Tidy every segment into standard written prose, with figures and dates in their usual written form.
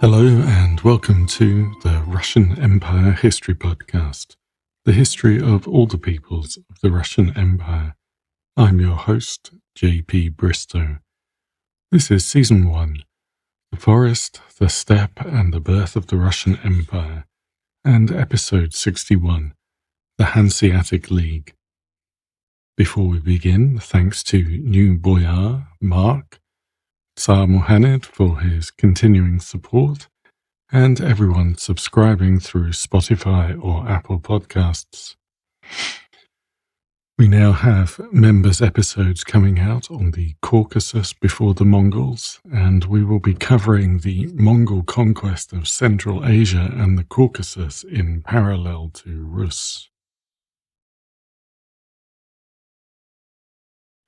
Hello and welcome to the Russian Empire History Podcast, the history of all the peoples of the Russian Empire. I'm your host, J.P. Bristow. This is Season 1, The Forest, the Steppe and the Birth of the Russian Empire, and Episode 61, The Hanseatic League. Before we begin, thanks to New Boyar, Mark, Tsar Muhammad for his continuing support, and everyone subscribing through Spotify or Apple Podcasts. We now have members' episodes coming out on the Caucasus before the Mongols, and we will be covering the Mongol conquest of Central Asia and the Caucasus in parallel to Rus.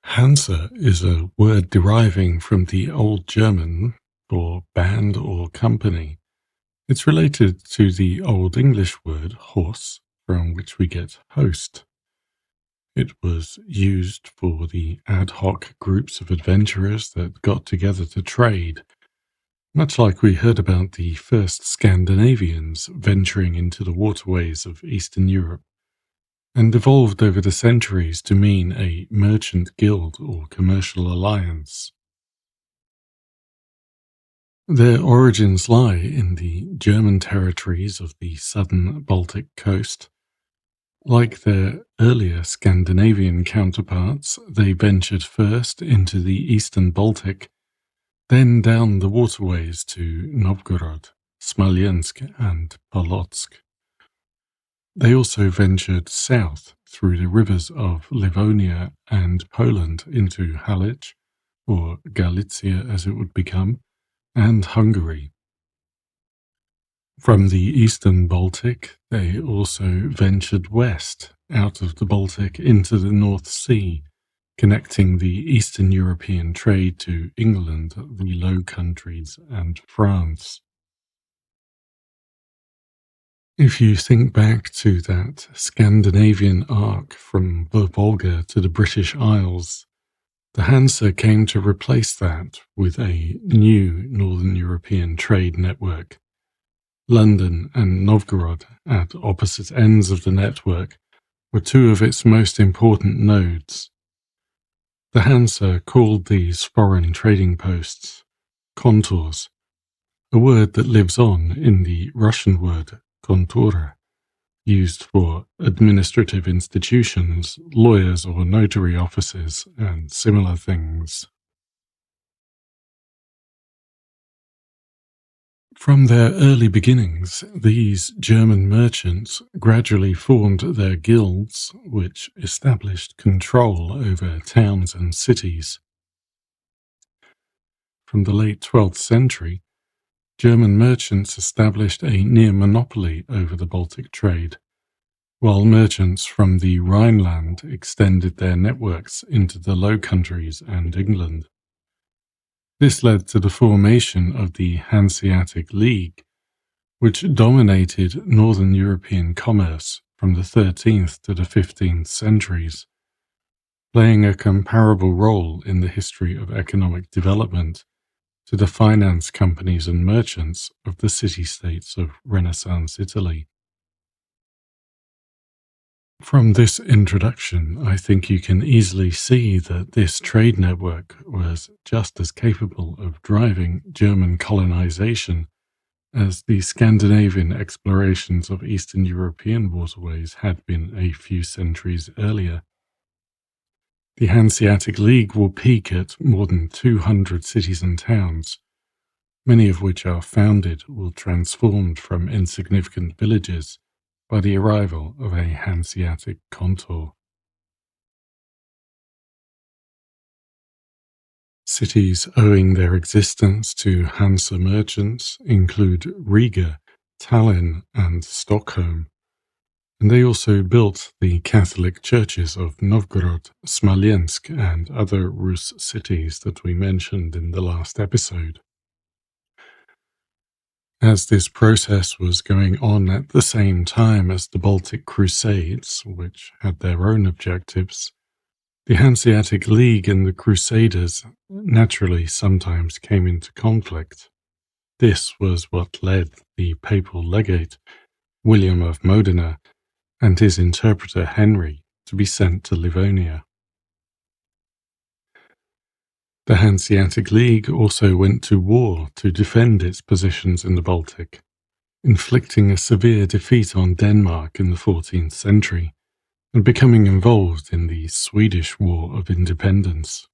Hansa is a word deriving from the Old German for band or company. It's related to the Old English word horse, from which we get host. It was used for the ad hoc groups of adventurers that got together to trade, much like we heard about the first Scandinavians venturing into the waterways of Eastern Europe, and evolved over the centuries to mean a merchant guild or commercial alliance. Their origins lie in the German territories of the southern Baltic coast. Like their earlier Scandinavian counterparts, they ventured first into the eastern Baltic, then down the waterways to Novgorod, Smolensk and Polotsk. They also ventured south through the rivers of Livonia and Poland into Halych, or Galicia as it would become, and Hungary. From the eastern Baltic, they also ventured west out of the Baltic into the North Sea, connecting the Eastern European trade to England, the Low Countries, and France. If you think back to that Scandinavian arc from the Volga to the British Isles, the Hansa came to replace that with a new Northern European trade network. London and Novgorod, at opposite ends of the network, were two of its most important nodes. The Hansa called these foreign trading posts kontors, a word that lives on in the Russian word kontora, used for administrative institutions, lawyers or notary offices, and similar things. From their early beginnings, these German merchants gradually formed their guilds, which established control over towns and cities. From the late 12th century, German merchants established a near monopoly over the Baltic trade, while merchants from the Rhineland extended their networks into the Low Countries and England. This led to the formation of the Hanseatic League, which dominated Northern European commerce from the 13th to the 15th centuries, playing a comparable role in the history of economic development to the finance companies and merchants of the city-states of Renaissance Italy. From this introduction, I think you can easily see that this trade network was just as capable of driving German colonization as the Scandinavian explorations of Eastern European waterways had been a few centuries earlier. The Hanseatic League will peak at more than 200 cities and towns, many of which are founded or transformed from insignificant villages by the arrival of a Hanseatic kontor. Cities owing their existence to Hansa merchants include Riga, Tallinn, and Stockholm, and they also built the Catholic churches of Novgorod, Smolensk, and other Rus cities that we mentioned in the last episode. As this process was going on at the same time as the Baltic crusades, which had their own objectives, the Hanseatic League and the Crusaders naturally sometimes came into conflict. This was what led the papal legate, William of Modena, and his interpreter Henry to be sent to Livonia. The Hanseatic League also went to war to defend its positions in the Baltic, inflicting a severe defeat on Denmark in the 14th century and becoming involved in the Swedish War of Independence.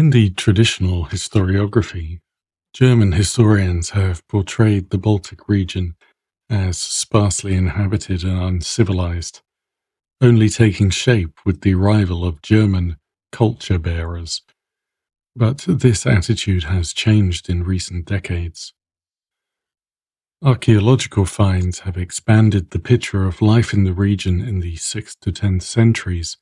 In the traditional historiography, German historians have portrayed the Baltic region as sparsely inhabited and uncivilized, only taking shape with the arrival of German culture bearers. But this attitude has changed in recent decades. Archaeological finds have expanded the picture of life in the region in the 6th to 10th centuries,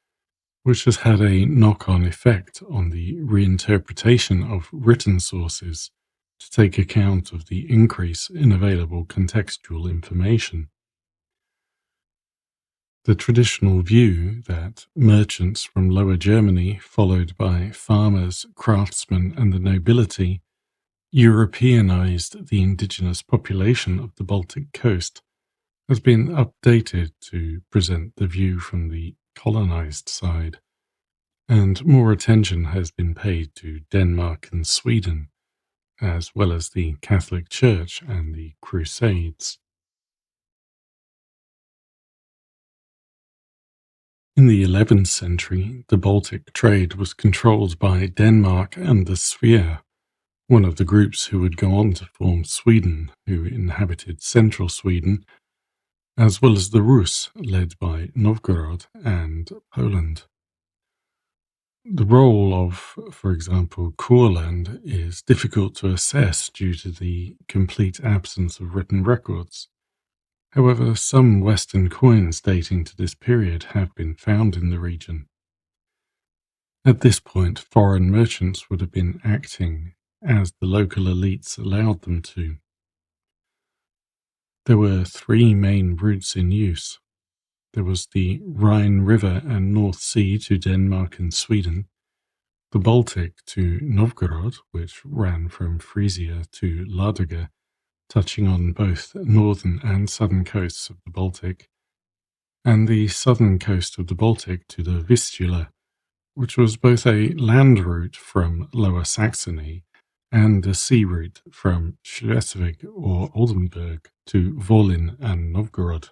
which has had a knock-on effect on the reinterpretation of written sources to take account of the increase in available contextual information. The traditional view that merchants from Lower Germany, followed by farmers, craftsmen, and the nobility, Europeanized the indigenous population of the Baltic coast, has been updated to present the view from the colonized side, and more attention has been paid to Denmark and Sweden, as well as the Catholic Church and the Crusades. In the 11th century, the Baltic trade was controlled by Denmark and the Svea, one of the groups who would go on to form Sweden, who inhabited central Sweden, as well as the Rus, led by Novgorod and Poland. The role of, for example, Courland is difficult to assess due to the complete absence of written records. However, some Western coins dating to this period have been found in the region. At this point, foreign merchants would have been acting as the local elites allowed them to. There were three main routes in use. There was the Rhine River and North Sea to Denmark and Sweden, the Baltic to Novgorod, which ran from Frisia to Ladoga, touching on both northern and southern coasts of the Baltic, and the southern coast of the Baltic to the Vistula, which was both a land route from Lower Saxony and a sea route from Schleswig or Oldenburg to Volyn and Novgorod.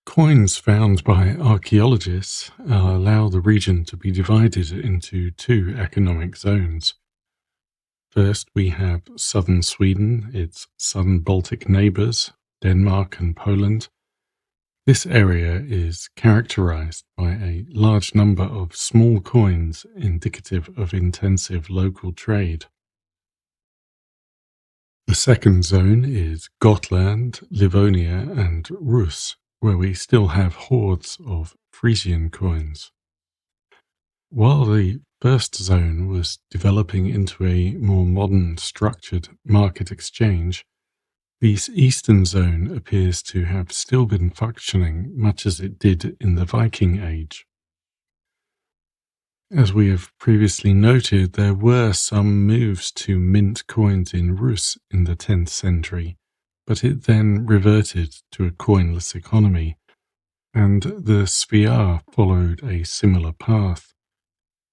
Coins found by archaeologists allow the region to be divided into two economic zones. First, we have southern Sweden, its southern Baltic neighbors, Denmark and Poland. This area is characterized by a large number of small coins indicative of intensive local trade. The second zone is Gotland, Livonia, and Rus, where we still have hordes of Frisian coins. While the first zone was developing into a more modern, structured market exchange, the eastern zone appears to have still been functioning much as it did in the Viking Age. As we have previously noted, there were some moves to mint coins in Rus in the 10th century, but it then reverted to a coinless economy, and the Svea followed a similar path.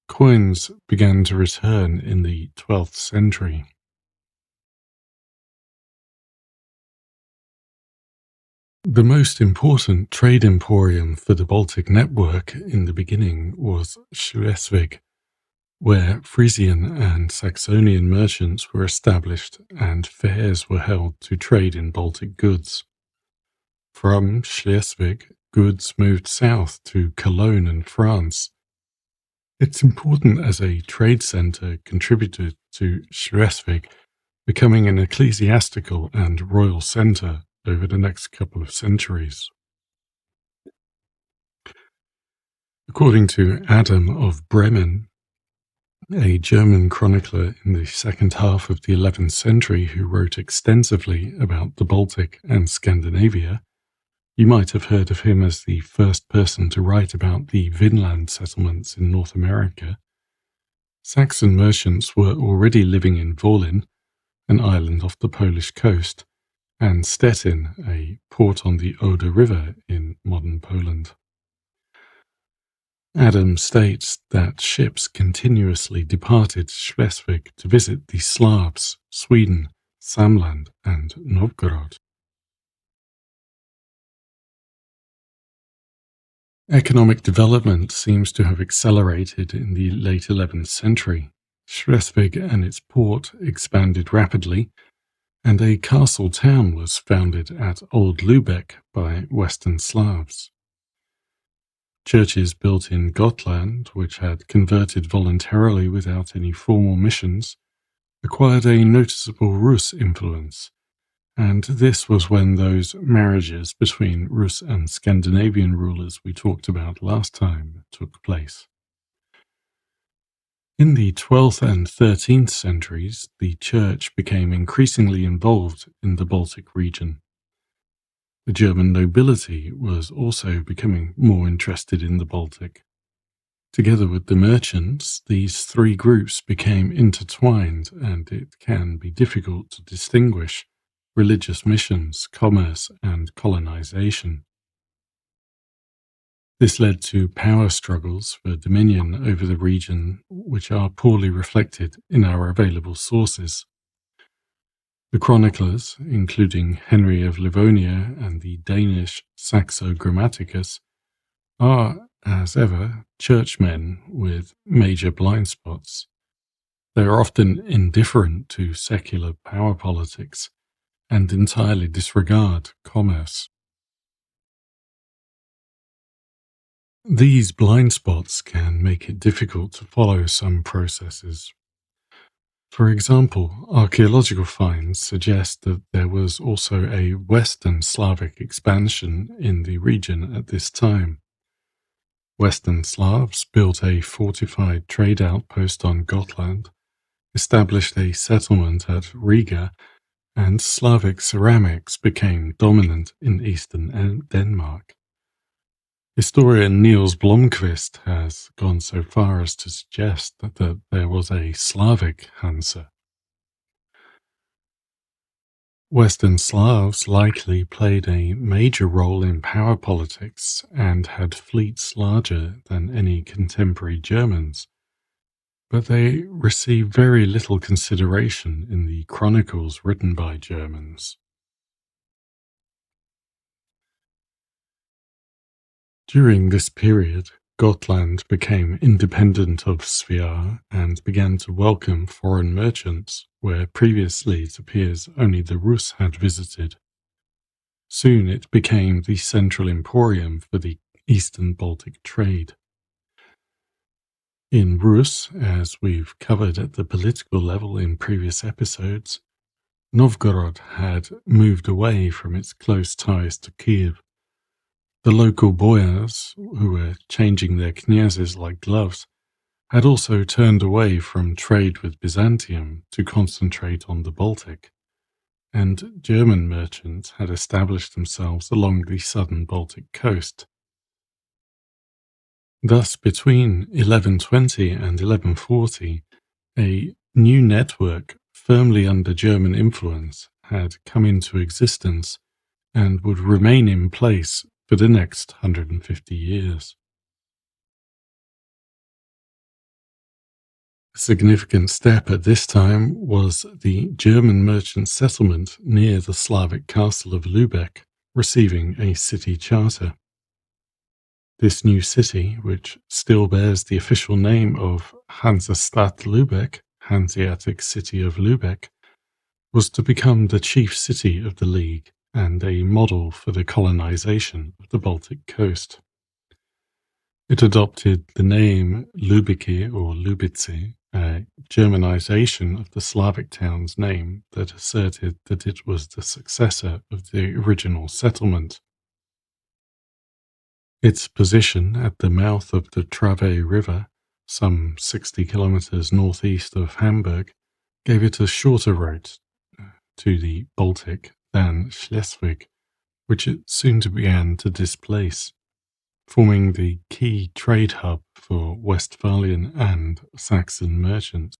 Coins began to return in the 12th century. The most important trade emporium for the Baltic network in the beginning was Schleswig, where Frisian and Saxonian merchants were established and fairs were held to trade in Baltic goods. From Schleswig, goods moved south to Cologne and France. Its importance as a trade centre contributed to Schleswig becoming an ecclesiastical and royal centre over the next couple of centuries. According to Adam of Bremen, a German chronicler in the second half of the 11th century who wrote extensively about the Baltic and Scandinavia. You might have heard of him as the first person to write about the Vinland settlements in North America. Saxon merchants were already living in Volyn, an island off the Polish coast, and Stettin, a port on the Oder River in modern Poland. Adam states that ships continuously departed Schleswig to visit the Slavs, Sweden, Samland, and Novgorod. Economic development seems to have accelerated in the late 11th century. Schleswig and its port expanded rapidly, and a castle town was founded at Old Lübeck by Western Slavs. Churches built in Gotland, which had converted voluntarily without any formal missions, acquired a noticeable Rus influence, and this was when those marriages between Rus and Scandinavian rulers we talked about last time took place. In the 12th and 13th centuries, the Church became increasingly involved in the Baltic region. The German nobility was also becoming more interested in the Baltic. Together with the merchants, these three groups became intertwined, and it can be difficult to distinguish religious missions, commerce, and colonization. This led to power struggles for dominion over the region, which are poorly reflected in our available sources. The chroniclers, including Henry of Livonia and the Danish Saxo Grammaticus, are, as ever, churchmen with major blind spots. They are often indifferent to secular power politics and entirely disregard commerce. These blind spots can make it difficult to follow some processes. For example, archaeological finds suggest that there was also a Western Slavic expansion in the region at this time. Western Slavs built a fortified trade outpost on Gotland, established a settlement at Riga, and Slavic ceramics became dominant in eastern Denmark. Historian Niels Blomqvist has gone so far as to suggest that there was a Slavic Hansa. Western Slavs likely played a major role in power politics and had fleets larger than any contemporary Germans, but they received very little consideration in the chronicles written by Germans. During this period, Gotland became independent of Svea and began to welcome foreign merchants, where previously it appears only the Rus had visited. Soon it became the central emporium for the Eastern Baltic trade. In Rus, as we've covered at the political level in previous episodes, Novgorod had moved away from its close ties to Kiev. The local boyars, who were changing their knyazes like gloves, had also turned away from trade with Byzantium to concentrate on the Baltic, and German merchants had established themselves along the southern Baltic coast. Thus, between 1120 and 1140, a new network firmly under German influence had come into existence and would remain in place for the next 150 years. A significant step at this time was the German merchant settlement near the Slavic castle of Lübeck, receiving a city charter. This new city, which still bears the official name of Hansestadt Lübeck, Hanseatic City of Lübeck, was to become the chief city of the League and a model for the colonization of the Baltic coast. It adopted the name Lübecki or Lubice, a Germanization of the Slavic town's name that asserted that it was the successor of the original settlement. Its position at the mouth of the Trave River some 60 kilometers northeast of Hamburg, gave it a shorter route to the Baltic than Schleswig, which it soon began to displace, forming the key trade hub for Westphalian and Saxon merchants.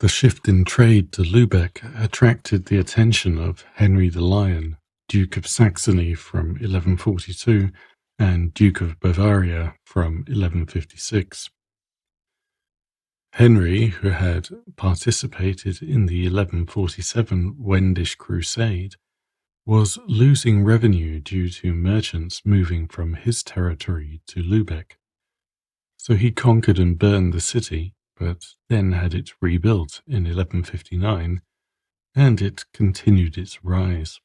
The shift in trade to Lübeck attracted the attention of Henry the Lion, Duke of Saxony from 1142 and Duke of Bavaria from 1156. Henry, who had participated in the 1147 Wendish Crusade, was losing revenue due to merchants moving from his territory to Lübeck. So he conquered and burned the city, but then had it rebuilt in 1159, and it continued its rise.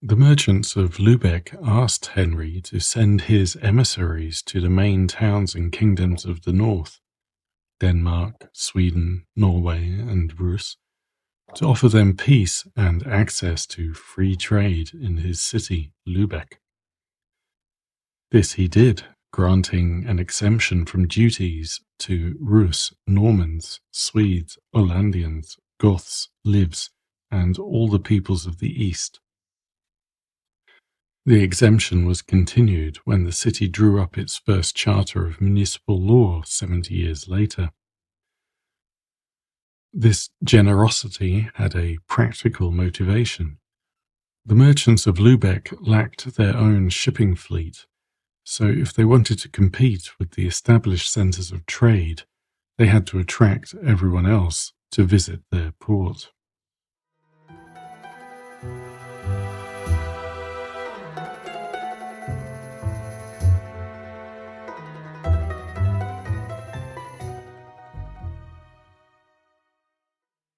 The merchants of Lübeck asked Henry to send his emissaries to the main towns and kingdoms of the north, Denmark, Sweden, Norway, and Rus, to offer them peace and access to free trade in his city, Lübeck. This he did, granting an exemption from duties to Rus, Normans, Swedes, Olandians, Goths, Livs, and all the peoples of the East. The exemption was continued when the city drew up its first charter of municipal law 70 years later. This generosity had a practical motivation. The merchants of Lübeck lacked their own shipping fleet, so if they wanted to compete with the established centers of trade, they had to attract everyone else to visit their port.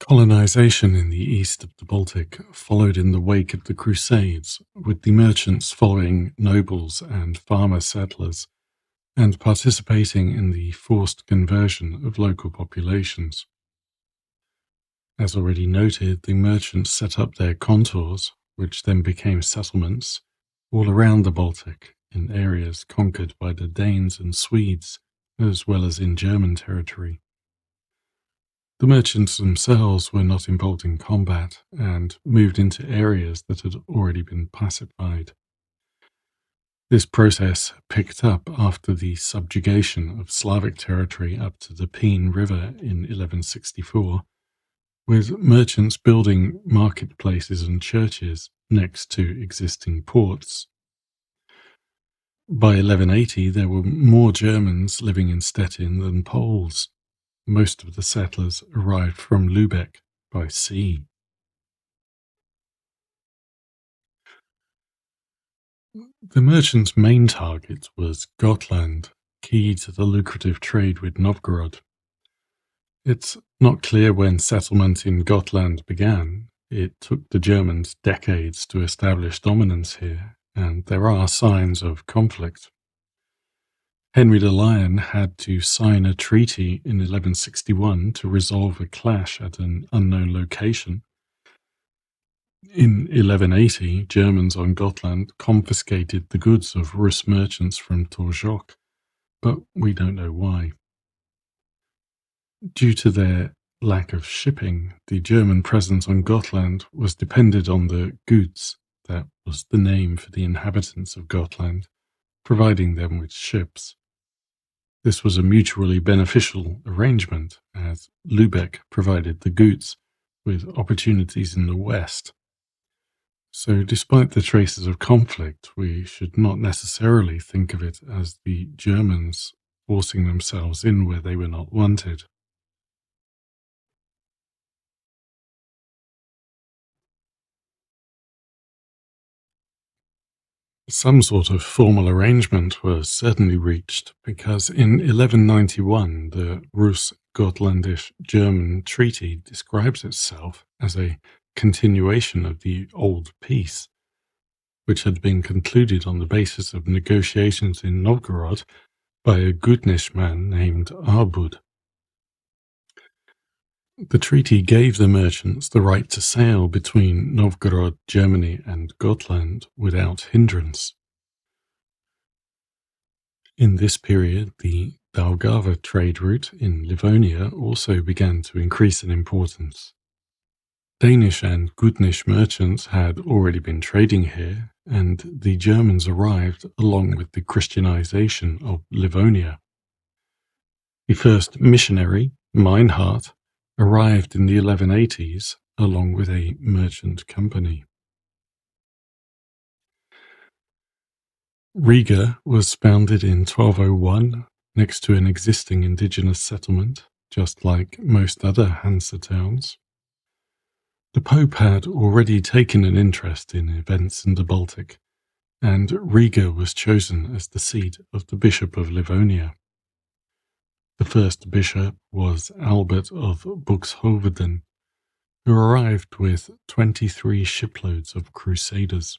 Colonisation in the east of the Baltic followed in the wake of the Crusades, with the merchants following nobles and farmer settlers, and participating in the forced conversion of local populations. As already noted, the merchants set up their contours, which then became settlements, all around the Baltic, in areas conquered by the Danes and Swedes, as well as in German territory. The merchants themselves were not involved in combat and moved into areas that had already been pacified. This process picked up after the subjugation of Slavic territory up to the Peene River in 1164, with merchants building marketplaces and churches next to existing ports. By 1180, there were more Germans living in Stettin than Poles. Most of the settlers arrived from Lübeck by sea. The merchants' main target was Gotland, key to the lucrative trade with Novgorod. It's not clear when settlement in Gotland began. It took the Germans decades to establish dominance here, and there are signs of conflict. Henry the Lion had to sign a treaty in 1161 to resolve a clash at an unknown location. In 1180, Germans on Gotland confiscated the goods of Rus merchants from Torzhok, but we don't know why. Due to their lack of shipping, the German presence on Gotland was dependent on the Guts, that was the name for the inhabitants of Gotland, providing them with ships. This was a mutually beneficial arrangement, as Lübeck provided the Guts with opportunities in the west. So despite the traces of conflict, we should not necessarily think of it as the Germans forcing themselves in where they were not wanted. Some sort of formal arrangement was certainly reached, because in 1191 the Rus-Gotlandish-German Treaty describes itself as a continuation of the old peace, which had been concluded on the basis of negotiations in Novgorod by a Gutnish man named Arbud. The treaty gave the merchants the right to sail between Novgorod, Germany, and Gotland without hindrance, In this period, the Daugava trade route in Livonia also began to increase in importance. Danish and Gutnish merchants had already been trading here, and the Germans arrived along with the Christianization of Livonia. The first missionary, Meinhard, arrived in the 1180s along with a merchant company. Riga was founded in 1201 next to an existing indigenous settlement, just like most other Hansa towns. The Pope had already taken an interest in events in the Baltic, and Riga was chosen as the seat of the Bishop of Livonia. The first bishop was Albert of Buxhoveden, who arrived with 23 shiploads of crusaders.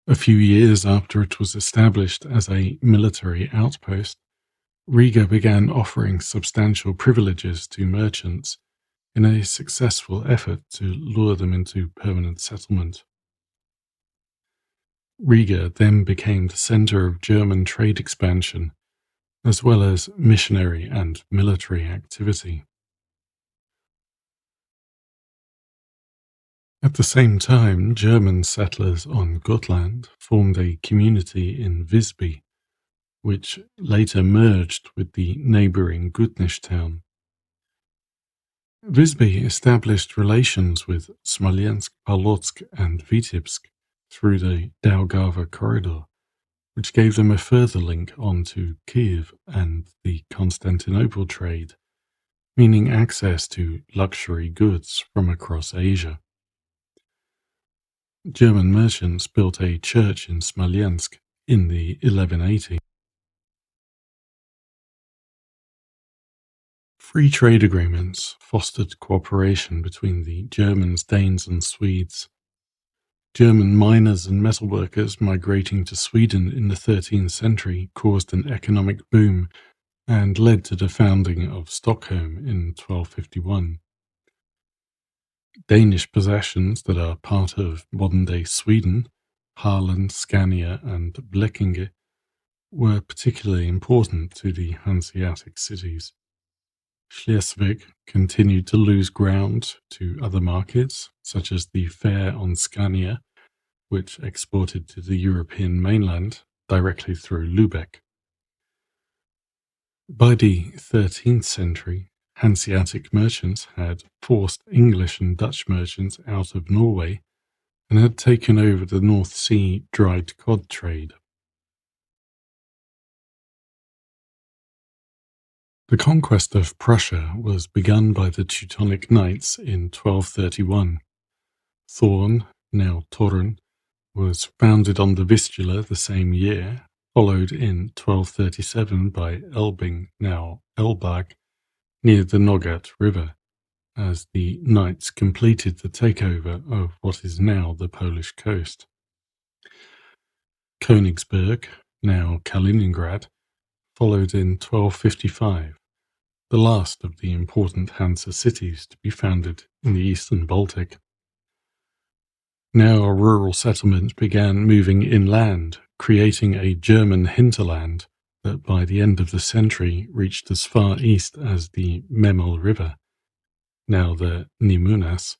A few years after it was established as a military outpost, Riga began offering substantial privileges to merchants in a successful effort to lure them into permanent settlement. Riga then became the center of German trade expansion, as well as missionary and military activity. At the same time, German settlers on Gotland formed a community in Visby, which later merged with the neighboring Gutnish town. Visby established relations with Smolensk, Polotsk, and Vitebsk through the Daugava corridor, which gave them a further link onto Kiev and the Constantinople trade, meaning access to luxury goods from across Asia. German merchants built a church in Smolensk in the 1180s. Free trade agreements fostered cooperation between the Germans, Danes, and Swedes. German miners and metalworkers migrating to Sweden in the 13th century caused an economic boom and led to the founding of Stockholm in 1251. Danish possessions that are part of modern-day Sweden, Halland, Scania, and Blekinge, were particularly important to the Hanseatic cities. Schleswig continued to lose ground to other markets, such as the fare on Scania, which exported to the European mainland directly through Lübeck. By the 13th century, Hanseatic merchants had forced English and Dutch merchants out of Norway and had taken over the North Sea dried cod trade. The conquest of Prussia was begun by the Teutonic Knights in 1231. Thorn, now Torun, was founded on the Vistula the same year, followed in 1237 by Elbing, now Elbag, near the Nogat River, as the Knights completed the takeover of what is now the Polish coast. Königsberg, now Kaliningrad, followed in 1255, the last of the important Hansa cities to be founded in the eastern Baltic. Now a rural settlement began moving inland, creating a German hinterland that by the end of the century reached as far east as the Memel River, now the Nemunas,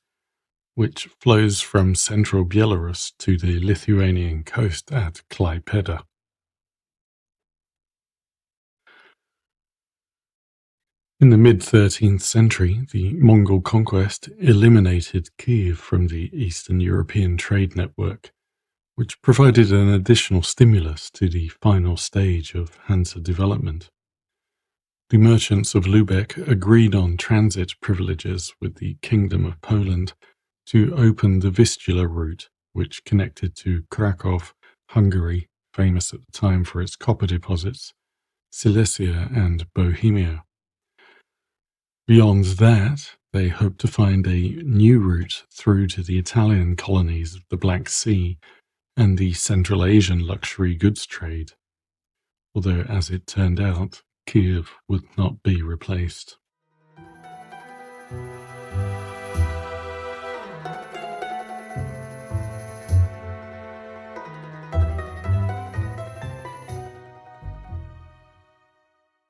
which flows from central Belarus to the Lithuanian coast at Klaipėda. In the mid-13th century, the Mongol conquest eliminated Kiev from the Eastern European trade network, which provided an additional stimulus to the final stage of Hansa development. The merchants of Lübeck agreed on transit privileges with the Kingdom of Poland to open the Vistula route, which connected to Kraków, Hungary, famous at the time for its copper deposits, Silesia, and Bohemia. Beyond that, they hoped to find a new route through to the Italian colonies of the Black Sea and the Central Asian luxury goods trade, although as it turned out, Kiev would not be replaced.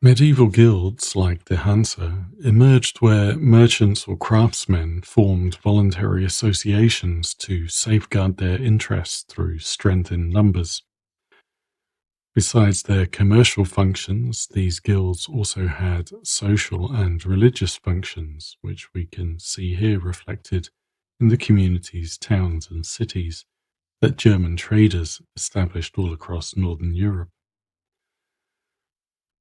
Medieval guilds like the Hansa emerged where merchants or craftsmen formed voluntary associations to safeguard their interests through strength in numbers. Besides their commercial functions, these guilds also had social and religious functions, which we can see here reflected in the communities, towns, and cities that German traders established all across Northern Europe.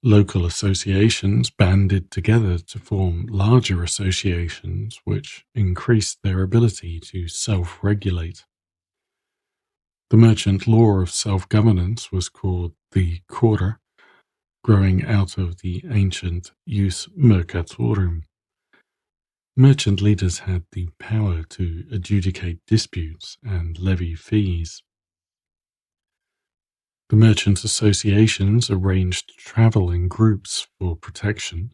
Local associations banded together to form larger associations, which increased their ability to self-regulate. The merchant law of self-governance was called the Quarter, growing out of the ancient Jus Mercatorum. Merchant leaders had the power to adjudicate disputes and levy fees. The merchant associations arranged travel in groups for protection.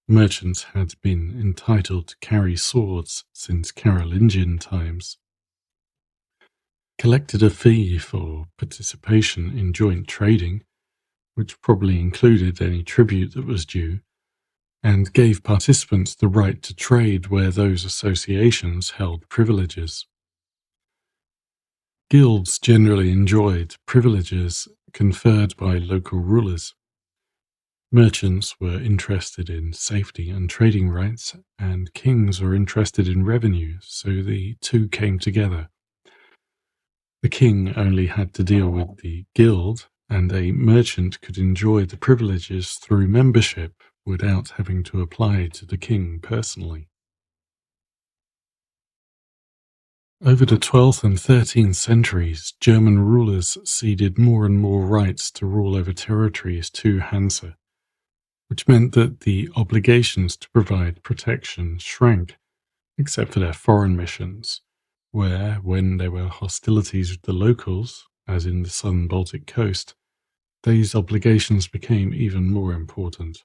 Merchants had been entitled to carry swords since Carolingian times, collected a fee for participation in joint trading, which probably included any tribute that was due, and gave participants the right to trade where those associations held privileges. Guilds generally enjoyed privileges conferred by local rulers. Merchants were interested in safety and trading rights, and kings were interested in revenue, so the two came together. The king only had to deal with the guild, and a merchant could enjoy the privileges through membership without having to apply to the king personally. Over the 12th and 13th centuries, German rulers ceded more and more rights to rule over territories to Hansa, which meant that the obligations to provide protection shrank, except for their foreign missions, where, when there were hostilities with the locals, as in the southern Baltic coast, these obligations became even more important.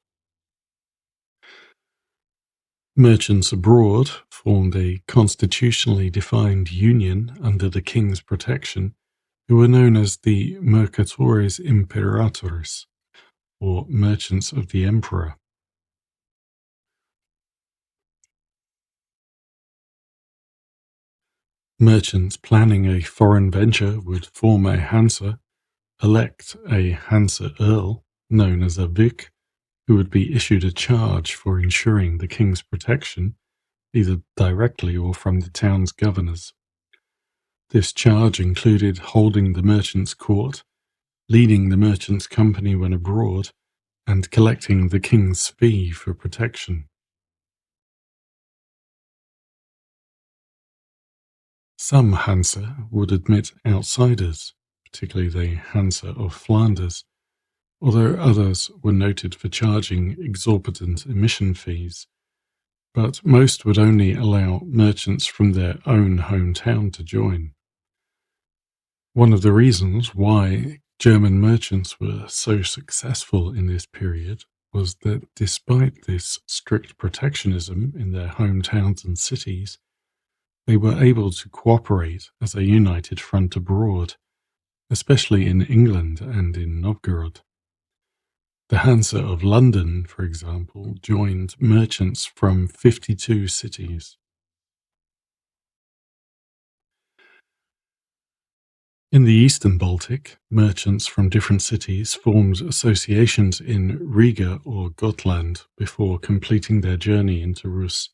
Merchants abroad formed a constitutionally defined union under the king's protection, who were known as the Mercatores Imperatores, or merchants of the emperor. Merchants planning a foreign venture would form a Hansa, elect a Hansa Earl, known as a Vik, who would be issued a charge for ensuring the king's protection, either directly or from the town's governors. This charge included holding the merchant's court, leading the merchant's company when abroad, and collecting the king's fee for protection. Some Hansa would admit outsiders, particularly the Hansa of Flanders, although others were noted for charging exorbitant admission fees, but most would only allow merchants from their own hometown to join. One of the reasons why German merchants were so successful in this period was that despite this strict protectionism in their hometowns and cities, they were able to cooperate as a united front abroad, especially in England and in Novgorod. The Hansa of London, for example, joined merchants from 52 cities. In the eastern Baltic, merchants from different cities formed associations in Riga or Gotland before completing their journey into Rus.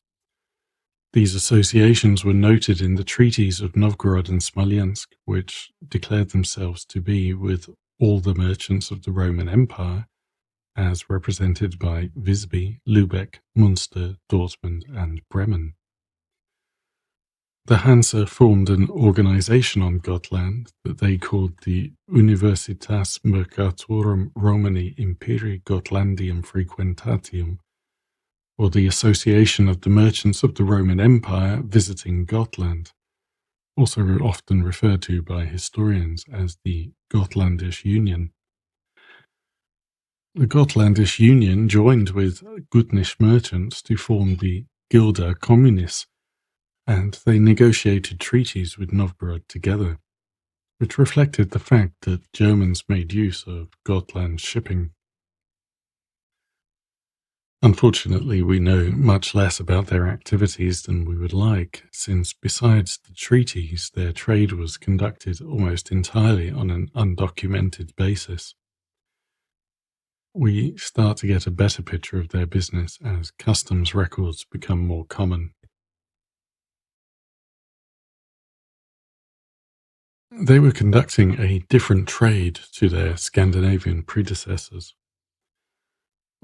These associations were noted in the treaties of Novgorod and Smolensk, which declared themselves to be with all the merchants of the Roman Empire, as represented by Visby, Lübeck, Munster, Dortmund, and Bremen. The Hansa formed an organization on Gotland that they called the Universitas Mercatorum Romani Imperii Gotlandium Frequentatium, or the Association of the Merchants of the Roman Empire visiting Gotland, also often referred to by historians as the Gotlandish Union. The Gotlandish Union joined with Gutnish merchants to form the Gilda Communis, and they negotiated treaties with Novgorod together, which reflected the fact that Germans made use of Gotland shipping. Unfortunately, we know much less about their activities than we would like, since besides the treaties, their trade was conducted almost entirely on an undocumented basis. We start to get a better picture of their business as customs records become more common. They were conducting a different trade to their Scandinavian predecessors.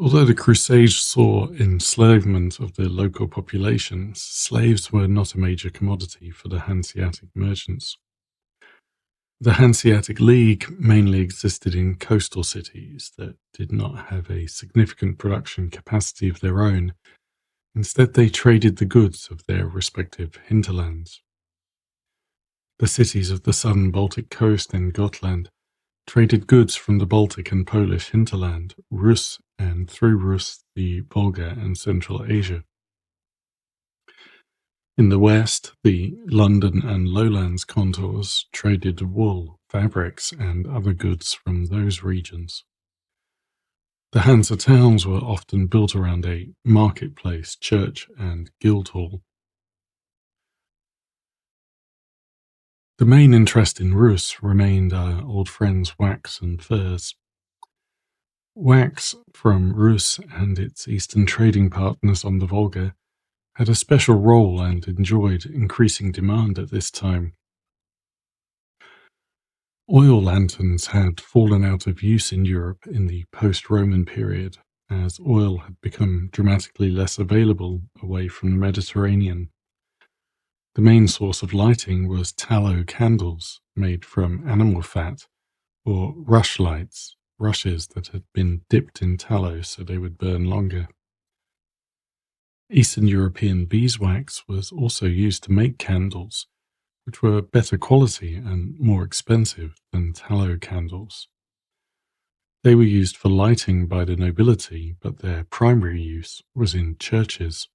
Although the Crusades saw enslavement of the local populations, slaves were not a major commodity for the Hanseatic merchants. The Hanseatic League mainly existed in coastal cities that did not have a significant production capacity of their own. Instead, they traded the goods of their respective hinterlands. The cities of the southern Baltic coast and Gotland traded goods from the Baltic and Polish hinterland, Rus, and through Rus, the Volga and Central Asia. In the west, the London and Lowlands contours traded wool, fabrics, and other goods from those regions. The Hansa towns were often built around a marketplace, church, and guild hall. The main interest in Rus remained our old friends wax and furs. Wax from Rus and its eastern trading partners on the Volga had a special role and enjoyed increasing demand at this time. Oil lanterns had fallen out of use in Europe in the post-Roman period, as oil had become dramatically less available away from the Mediterranean. The main source of lighting was tallow candles made from animal fat, or rushlights, rushes that had been dipped in tallow so they would burn longer. Eastern European beeswax was also used to make candles, which were better quality and more expensive than tallow candles. They were used for lighting by the nobility, but their primary use was in churches.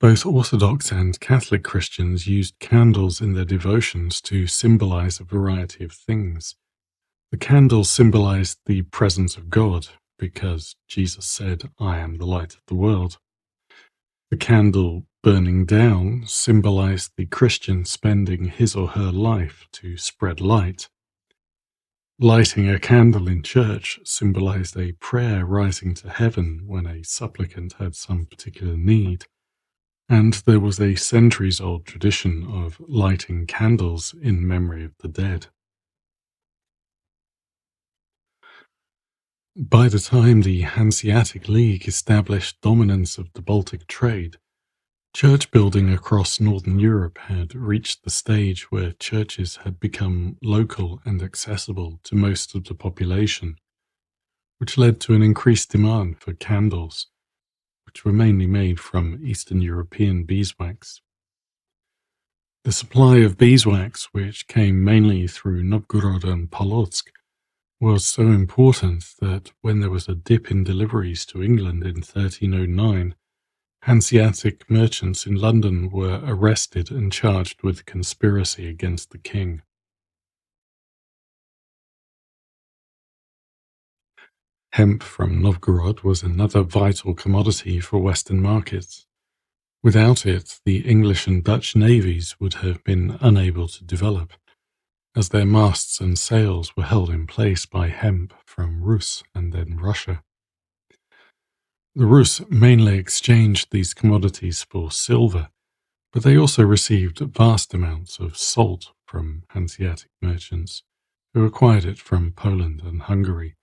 Both Orthodox and Catholic Christians used candles in their devotions to symbolize a variety of things. The candles symbolized the presence of God, because Jesus said, "I am the light of the world." The candle burning down symbolized the Christian spending his or her life to spread light. Lighting a candle in church symbolized a prayer rising to heaven when a supplicant had some particular need. And there was a centuries-old tradition of lighting candles in memory of the dead. By the time the Hanseatic League established dominance of the Baltic trade, church building across Northern Europe had reached the stage where churches had become local and accessible to most of the population, which led to an increased demand for candles, which were mainly made from Eastern European beeswax. The supply of beeswax, which came mainly through Novgorod and Polotsk, was so important that when there was a dip in deliveries to England in 1309, Hanseatic merchants in London were arrested and charged with conspiracy against the king. Hemp from Novgorod was another vital commodity for Western markets. Without it, the English and Dutch navies would have been unable to develop, as their masts and sails were held in place by hemp from Rus and then Russia. The Rus mainly exchanged these commodities for silver, but they also received vast amounts of salt from Hanseatic merchants, who acquired it from Poland and Hungary.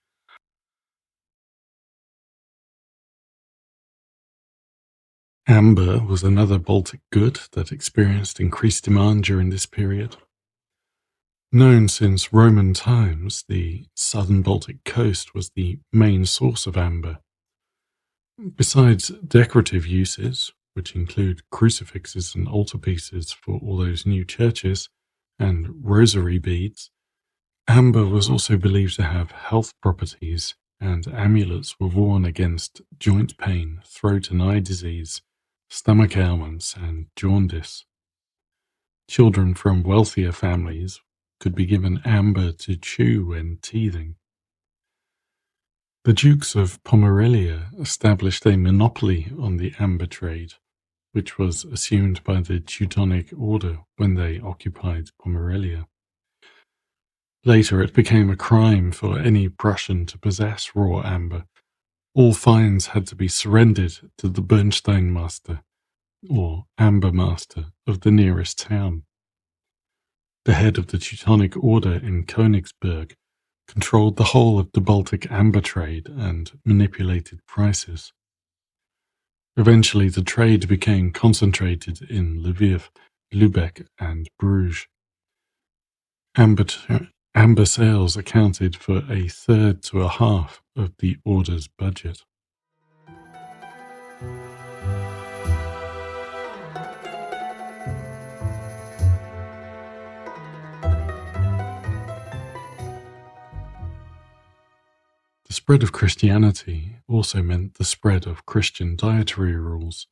Amber was another Baltic good that experienced increased demand during this period. Known since Roman times, the southern Baltic coast was the main source of amber. Besides decorative uses, which include crucifixes and altarpieces for all those new churches, and rosary beads, amber was also believed to have health properties, and amulets were worn against joint pain, throat and eye disease, stomach ailments, and jaundice. Children from wealthier families could be given amber to chew when teething. The Dukes of Pomerelia established a monopoly on the amber trade, which was assumed by the Teutonic Order when they occupied Pomerelia. Later, it became a crime for any Prussian to possess raw amber. All fines had to be surrendered to the Bernsteinmaster, or amber master, of the nearest town. The head of the Teutonic Order in Königsberg controlled the whole of the Baltic amber trade and manipulated prices. Eventually, the trade became concentrated in Lviv, Lübeck, and Bruges. Amber sales accounted for a third to a half of the order's budget. The spread of Christianity also meant the spread of Christian dietary rules,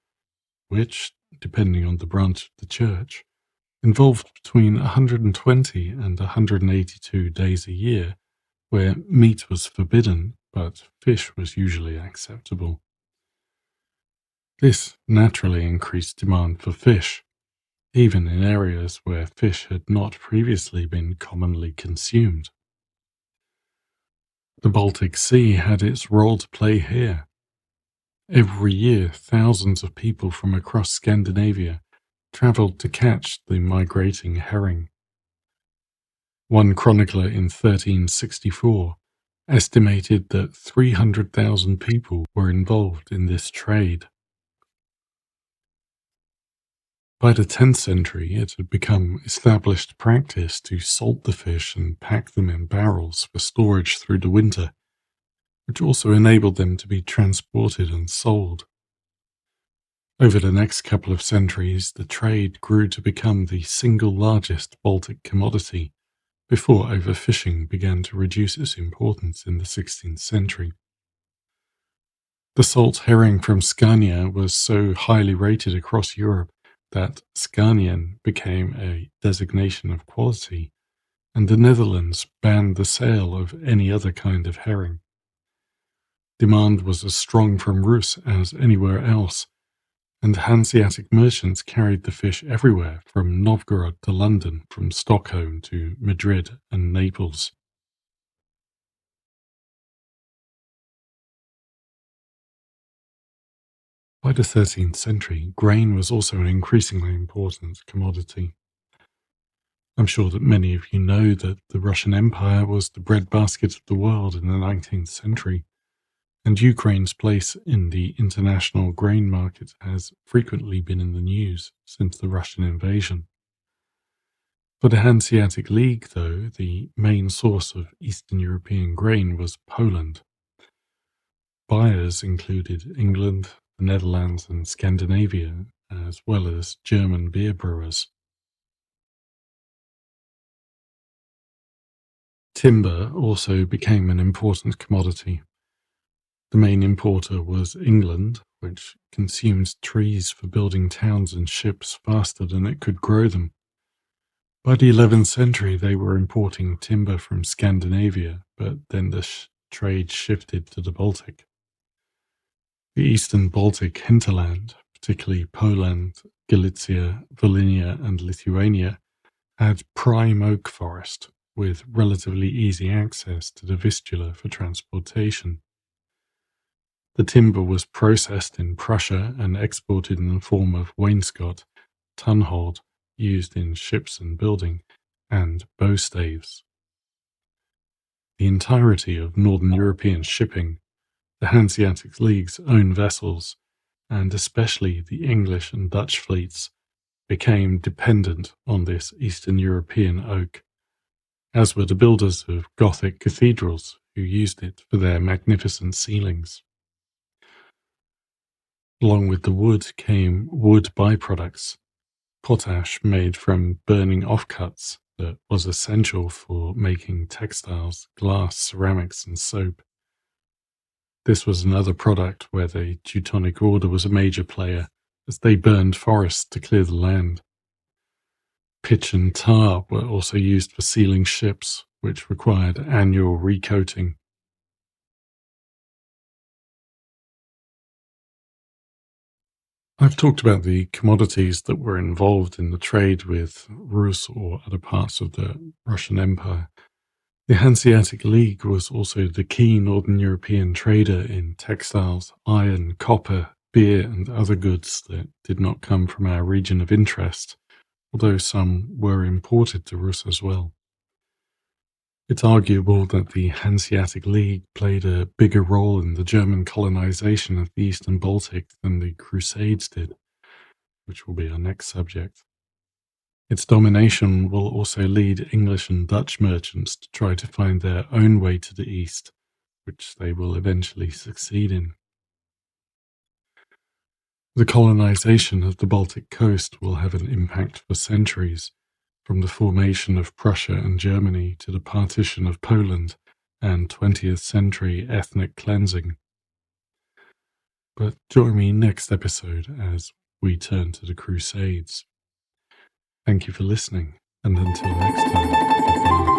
which, depending on the branch of the church, involved between 120 and 182 days a year where meat was forbidden but fish was usually acceptable. This naturally increased demand for fish, even in areas where fish had not previously been commonly consumed. The Baltic Sea had its role to play here. Every year, thousands of people from across Scandinavia travelled to catch the migrating herring. One chronicler in 1364 estimated that 300,000 people were involved in this trade. By the 10th century, it had become established practice to salt the fish and pack them in barrels for storage through the winter, which also enabled them to be transported and sold. Over the next couple of centuries, the trade grew to become the single largest Baltic commodity, before overfishing began to reduce its importance in the 16th century. The salt herring from Scania was so highly rated across Europe that Scanian became a designation of quality, and the Netherlands banned the sale of any other kind of herring. Demand was as strong from Rus as anywhere else, and Hanseatic merchants carried the fish everywhere from Novgorod to London, from Stockholm to Madrid and Naples. By the 13th century, grain was also an increasingly important commodity. I'm sure that many of you know that the Russian Empire was the breadbasket of the world in the 19th century, and Ukraine's place in the international grain market has frequently been in the news since the Russian invasion. For the Hanseatic League, though, the main source of Eastern European grain was Poland. Buyers included England, the Netherlands, and Scandinavia, as well as German beer brewers. Timber also became an important commodity. The main importer was England, which consumed trees for building towns and ships faster than it could grow them. By the 11th century, they were importing timber from Scandinavia, but then the trade shifted to the Baltic. The eastern Baltic hinterland, particularly Poland, Galicia, Volhynia, and Lithuania, had prime oak forest, with relatively easy access to the Vistula for transportation. The timber was processed in Prussia and exported in the form of wainscot, tunhold, used in ships and building, and bow staves. The entirety of Northern European shipping, the Hanseatic League's own vessels, and especially the English and Dutch fleets, became dependent on this Eastern European oak, as were the builders of Gothic cathedrals who used it for their magnificent ceilings. Along with the wood came wood byproducts, potash made from burning offcuts that was essential for making textiles, glass, ceramics, and soap. This was another product where the Teutonic Order was a major player, as they burned forests to clear the land. Pitch and tar were also used for sealing ships, which required annual recoating. I've talked about the commodities that were involved in the trade with Rus or other parts of the Russian Empire. The Hanseatic League was also the key Northern European trader in textiles, iron, copper, beer, and other goods that did not come from our region of interest, although some were imported to Rus as well. It's arguable that the Hanseatic League played a bigger role in the German colonization of the Eastern Baltic than the Crusades did, which will be our next subject. Its domination will also lead English and Dutch merchants to try to find their own way to the east, which they will eventually succeed in. The colonization of the Baltic coast will have an impact for centuries, from the formation of Prussia and Germany to the partition of Poland and 20th century ethnic cleansing. But join me next episode as we turn to the Crusades. Thank you for listening, and until next time, goodbye.